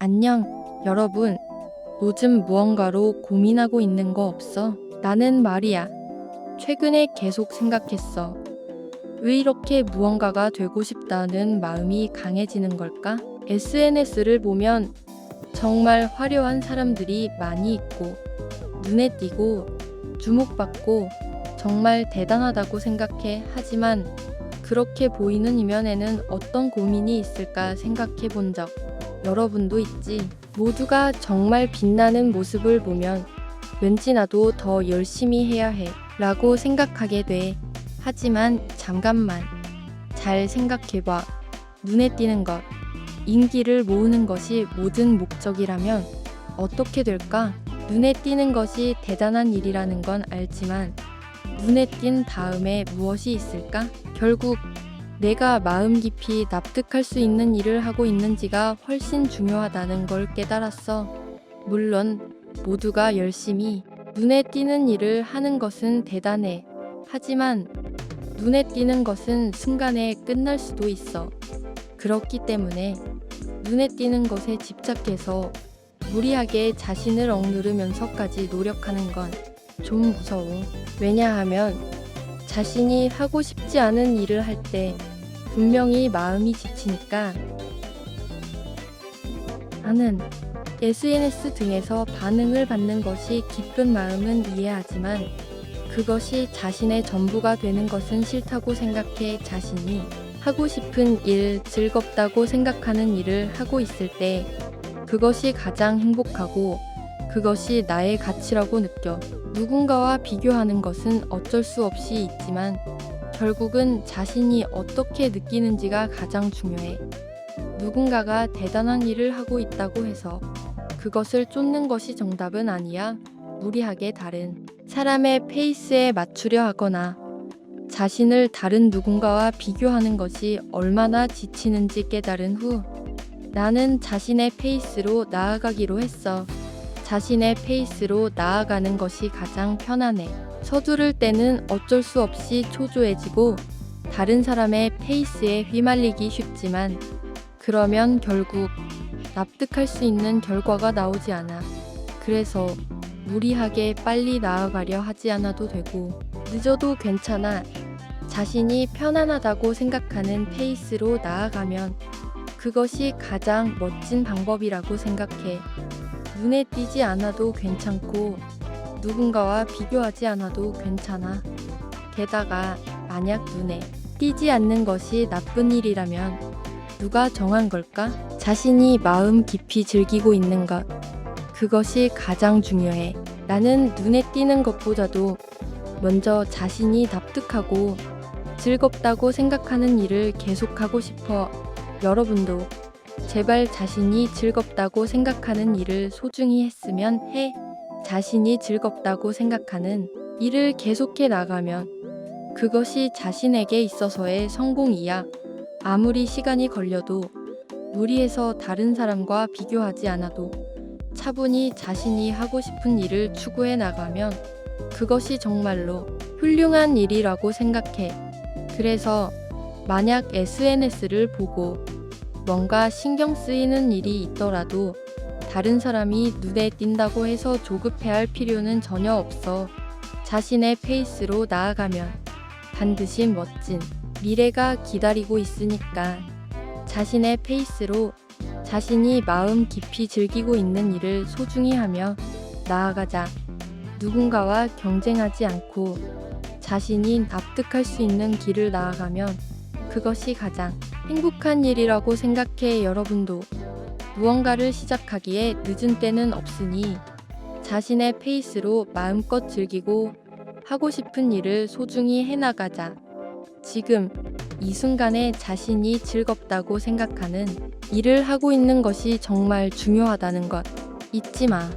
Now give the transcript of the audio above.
안녕, 여러분. 요즘 무언가로 고민하고 있는 거 없어? 나는 말이야. 최근에 계속 생각했어. 왜 이렇게 무언가가 되고 싶다는 마음이 강해지는 걸까? SNS를 보면 정말 화려한 사람들이 많이 있고, 눈에 띄고, 주목받고, 정말 대단하다고 생각해. 하지만 그렇게 보이는 이면에는 어떤 고민이 있을까 생각해 본 적 여러분도 있지. 모두가 정말 빛나는 모습을 보면 왠지 나도 더 열심히 해야 해 라고 생각하게 돼. 하지만 잠깐만 잘 생각해봐. 눈에 띄는 것, 인기를 모으는 것이 모든 목적이라면 어떻게 될까? 눈에 띄는 것이 대단한 일이라는 건 알지만 눈에 띈 다음에 무엇이 있을까? 결국 내가 마음 깊이 납득할 수 있는 일을 하고 있는지가 훨씬 중요하다는 걸 깨달았어. 물론 모두가 열심히 눈에 띄는 일을 하는 것은 대단해. 하지만 눈에 띄는 것은 순간에 끝날 수도 있어. 그렇기 때문에 눈에 띄는 것에 집착해서 무리하게 자신을 억누르면서까지 노력하는 건 좀 무서워. 왜냐하면 자신이 하고 싶지 않은 일을 할 때 분명히 마음이 지치니까. 나는 SNS 등에서 반응을 받는 것이 기쁜 마음은 이해하지만 그것이 자신의 전부가 되는 것은 싫다고 생각해. 자신이 하고 싶은 일, 즐겁다고 생각하는 일을 하고 있을 때 그것이 가장 행복하고 그것이 나의 가치라고 느껴. 누군가와 비교하는 것은 어쩔 수 없이 있지만 결국은 자신이 어떻게 느끼는지가 가장 중요해. 누군가가 대단한 일을 하고 있다고 해서 그것을 쫓는 것이 정답은 아니야. 무리하게 다른 사람의 페이스에 맞추려 하거나 자신을 다른 누군가와 비교하는 것이 얼마나 지치는지 깨달은 후 나는 자신의 페이스로 나아가기로 했어. 자신의 페이스로 나아가는 것이 가장 편안해. 서두를 때는 어쩔 수 없이 초조해지고 다른 사람의 페이스에 휘말리기 쉽지만 그러면 결국 납득할 수 있는 결과가 나오지 않아. 그래서 무리하게 빨리 나아가려 하지 않아도 되고 늦어도 괜찮아. 자신이 편안하다고 생각하는 페이스로 나아가면 그것이 가장 멋진 방법이라고 생각해. 눈에 띄지 않아도 괜찮고 누군가와 비교하지 않아도 괜찮아. 게다가 만약 눈에 띄지 않는 것이 나쁜 일이라면 누가 정한 걸까? 자신이 마음 깊이 즐기고 있는 것. 그것이 가장 중요해. 나는 눈에 띄는 것보다도 먼저 자신이 납득하고 즐겁다고 생각하는 일을 계속하고 싶어. 여러분도 제발 자신이 즐겁다고 생각하는 일을 소중히 했으면 해. 자신이 즐겁다고 생각하는 일을 계속해 나가면 그것이 자신에게 있어서의 성공이야. 아무리 시간이 걸려도 무리해서 다른 사람과 비교하지 않아도 차분히 자신이 하고 싶은 일을 추구해 나가면 그것이 정말로 훌륭한 일이라고 생각해. 그래서 만약 SNS를 보고 뭔가 신경 쓰이는 일이 있더라도 다른 사람이 눈에 띈다고 해서 조급해할 필요는 전혀 없어. 자신의 페이스로 나아가면 반드시 멋진 미래가 기다리고 있으니까. 자신의 페이스로 자신이 마음 깊이 즐기고 있는 일을 소중히 하며 나아가자. 누군가와 경쟁하지 않고 자신이 납득할 수 있는 길을 나아가면 그것이 가장 행복한 일이라고 생각해. 여러분도 무언가를 시작하기에 늦은 때는 없으니 자신의 페이스로 마음껏 즐기고 하고 싶은 일을 소중히 해나가자. 지금 이 순간에 자신이 즐겁다고 생각하는 일을 하고 있는 것이 정말 중요하다는 것 잊지 마.